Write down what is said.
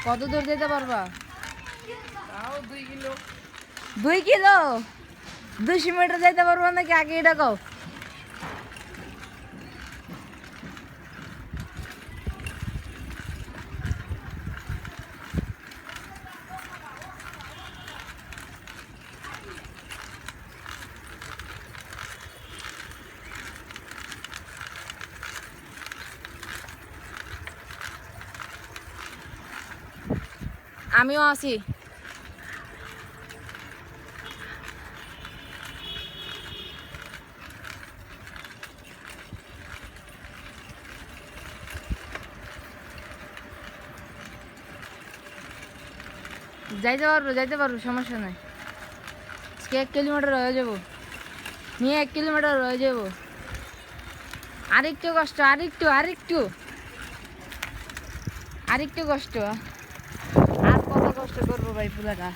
কত দূর যেতে পারবা? তাও 2 কিলো। 2 কিলো? 200 মিটার যেতে পারবো নাকি আগে এটা কও? আমিও আছি। যাইতে পারবো সমস্যা নাই। আজকে 1 কিলোমিটার হয়ে যাবো, নিয়ে 1 কিলোমিটার হয়ে যাবো। আরেকটু কষ্ট, আরেকটু কষ্ট। আর কত কষ্ট করবো ভাই পুরাটা।